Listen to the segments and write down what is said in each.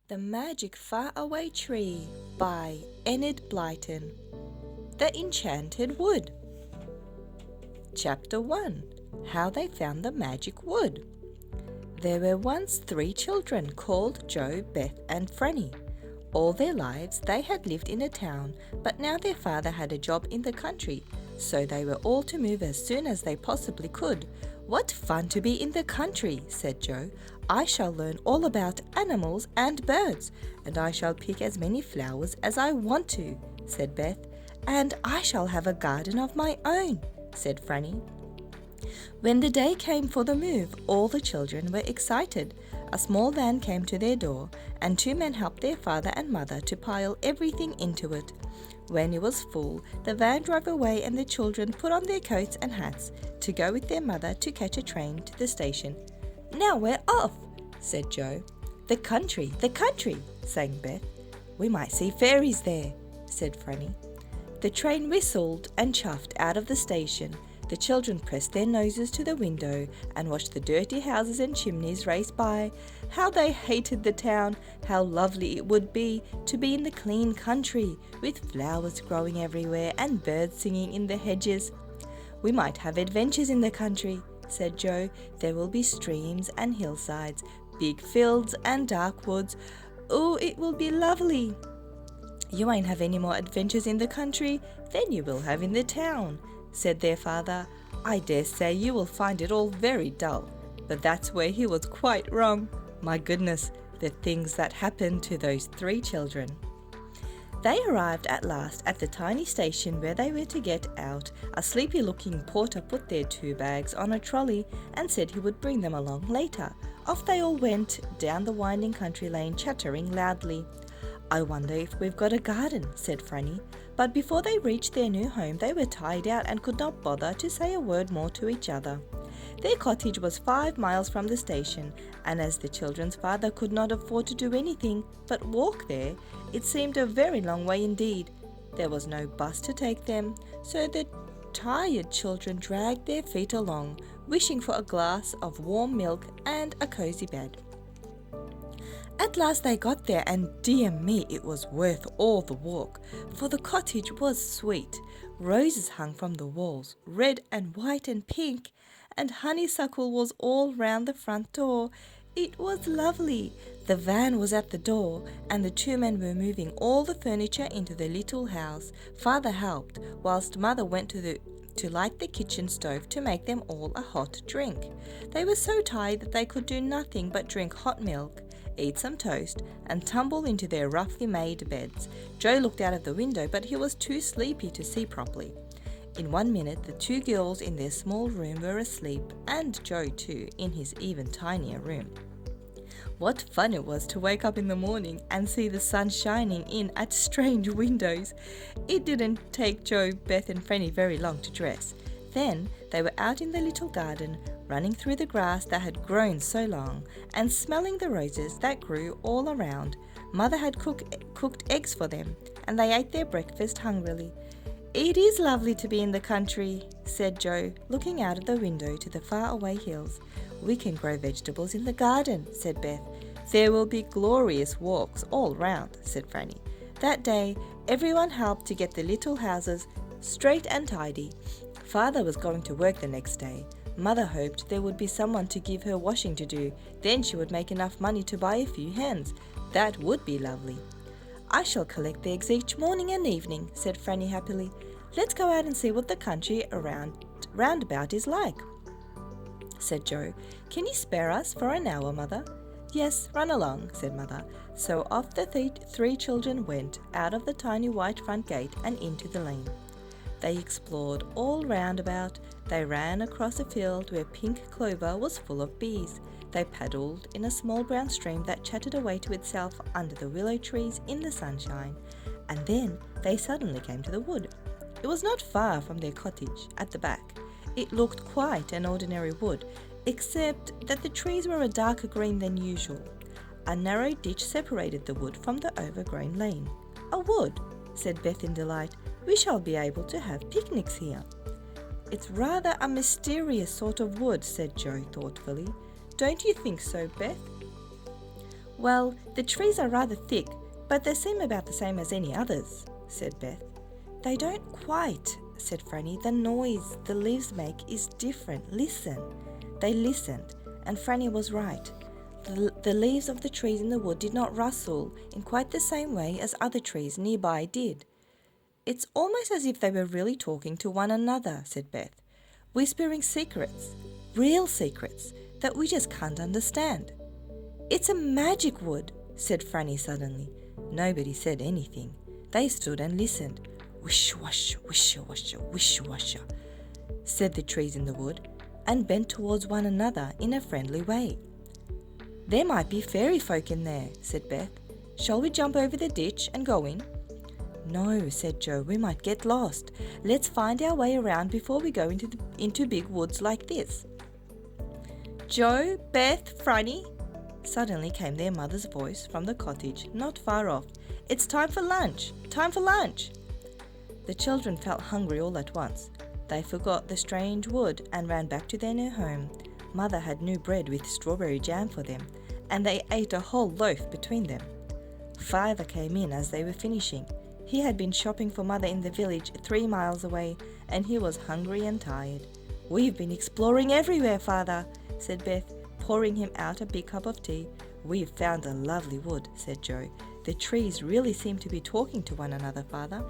The Magic Faraway Tree by Enid Blyton. The Enchanted Wood. Chapter 1. How they found the magic wood. There were once 3 children called Joe, Beth and Franny. All their lives they had lived in a town, but now their father had a job in the country, so they were all to move as soon as they possibly could. "What fun to be in the country," said Joe. "I shall learn all about animals and birds, and I shall pick as many flowers as I want to," said Beth. "And I shall have a garden of my own," said Franny. When the day came for the move, all the children were excited. A small van came to their door, and 2 men helped their father and mother to pile everything into it. When it was full, the van drove away and the children put on their coats and hats to go with their mother to catch a train to the station. "Now we're off," said Joe. The country, sang Beth. "We might see fairies there," said Franny. The train whistled and chuffed out of the station. The children pressed their noses to the window and watched the dirty houses and chimneys race by. How they hated the town! How lovely it would be to be in the clean country, with flowers growing everywhere and birds singing in the hedges. "We might have adventures in the country," said Joe. "There will be streams and hillsides, big fields and dark woods. Oh, it will be lovely." "You won't have any more adventures in the country than you will have in the town," said their father. "I dare say you will find it all very dull." But that's where he was quite wrong. My goodness, the things that happened to those 3 children. They arrived at last at the tiny station where they were to get out. A sleepy-looking porter put their 2 bags on a trolley and said he would bring them along later. Off they all went down the winding country lane, chattering loudly. "I wonder if we've got a garden," said Franny. But before they reached their new home, they were tired out and could not bother to say a word more to each other. Their cottage was 5 miles from the station, and as the children's father could not afford to do anything but walk there, it seemed a very long way indeed. There was no bus to take them, so the tired children dragged their feet along, wishing for a glass of warm milk and a cozy bed. At last they got there, and dear me, it was worth all the walk, for the cottage was sweet. Roses hung from the walls, red and white and pink, and honeysuckle was all round the front door. It was lovely. The van was at the door, and the 2 men were moving all the furniture into the little house. Father helped, whilst Mother went to light the kitchen stove to make them all a hot drink. They were so tired that they could do nothing but drink hot milk, eat some toast, and tumble into their roughly made beds. Joe looked out of the window, but he was too sleepy to see properly. In 1 minute, the 2 girls in their small room were asleep, and Joe too, in his even tinier room. What fun it was to wake up in the morning and see the sun shining in at strange windows. It didn't take Joe, Beth and Franny very long to dress. Then they were out in the little garden, running through the grass that had grown so long, and smelling the roses that grew all around. Mother had cooked eggs for them, and they ate their breakfast hungrily. "It is lovely to be in the country," said Joe, looking out of the window to the faraway hills. "We can grow vegetables in the garden," said Beth. "There will be glorious walks all round," said Franny. That day, everyone helped to get the little houses straight and tidy. Father was going to work the next day. Mother hoped there would be someone to give her washing to do. Then she would make enough money to buy a few hens. That would be lovely. "I shall collect the eggs each morning and evening," said Franny happily. "Let's go out and see what the country roundabout is like," said Joe. "Can you spare us for an hour, Mother?" "Yes, run along," said Mother. So off the 3 children went, out of the tiny white front gate and into the lane. They explored all round about. They ran across a field where pink clover was full of bees. They paddled in a small brown stream that chattered away to itself under the willow trees in the sunshine. And then they suddenly came to the wood. It was not far from their cottage, at the back. It looked quite an ordinary wood, except that the trees were a darker green than usual. A narrow ditch separated the wood from the overgrown lane. "A wood," said Beth in delight. "We shall be able to have picnics here." "It's rather a mysterious sort of wood," said Joe thoughtfully. "Don't you think so, Beth?" "Well, the trees are rather thick, but they seem about the same as any others," said Beth. "They don't quite," said Franny. "The noise the leaves make is different. Listen." They listened, and Franny was right. The leaves of the trees in the wood did not rustle in quite the same way as other trees nearby did. "It's almost as if they were really talking to one another," said Beth, "whispering secrets, real secrets, that we just can't understand." "It's a magic wood," said Franny suddenly. Nobody said anything. They stood and listened. "Wish-wash, wish-washa, wish-washa," said the trees in the wood, and bent towards one another in a friendly way. "There might be fairy folk in there," said Beth. "Shall we jump over the ditch and go in?" "No," said Joe, "we might get lost. Let's find our way around before we go into big woods like this." "Joe, Beth, Franny," suddenly came their mother's voice from the cottage not far off. "It's time for lunch! Time for lunch!" The children felt hungry all at once. They forgot the strange wood and ran back to their new home. Mother had new bread with strawberry jam for them, and they ate a whole loaf between them. Father came in as they were finishing. He had been shopping for Mother in the village 3 miles away, and he was hungry and tired. "We've been exploring everywhere, Father," said Beth, pouring him out a big cup of tea. "We've found a lovely wood," said Joe. "The trees really seem to be talking to one another, Father."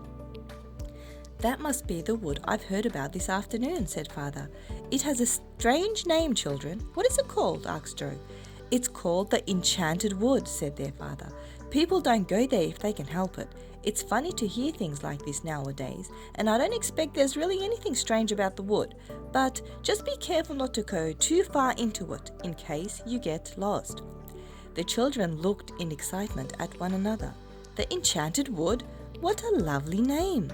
"That must be the wood I've heard about this afternoon," said Father. "It has a strange name, children. What is it called?" asked Joe. "It's called the Enchanted Wood," said their father. "People don't go there if they can help it. It's funny to hear things like this nowadays, and I don't expect there's really anything strange about the wood, but just be careful not to go too far into it in case you get lost." The children looked in excitement at one another. The Enchanted Wood? What a lovely name!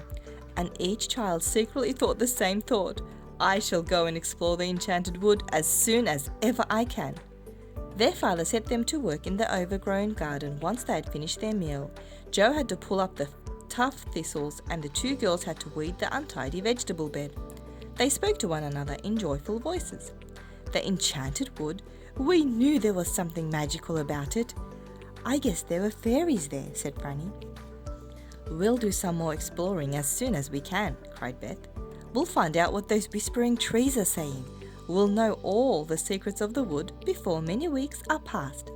And each child secretly thought the same thought. "I shall go and explore the Enchanted Wood as soon as ever I can." Their father set them to work in the overgrown garden once they had finished their meal. Joe had to pull up the tough thistles, and the 2 girls had to weed the untidy vegetable bed. They spoke to one another in joyful voices. "The Enchanted Wood? We knew there was something magical about it." "I guess there were fairies there," said Franny. "We'll do some more exploring as soon as we can," cried Beth. "We'll find out what those whispering trees are saying. We'll know all the secrets of the wood before many weeks are past."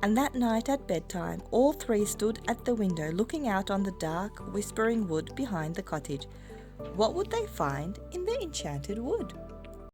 And that night at bedtime, all 3 stood at the window looking out on the dark, whispering wood behind the cottage. What would they find in the Enchanted Wood?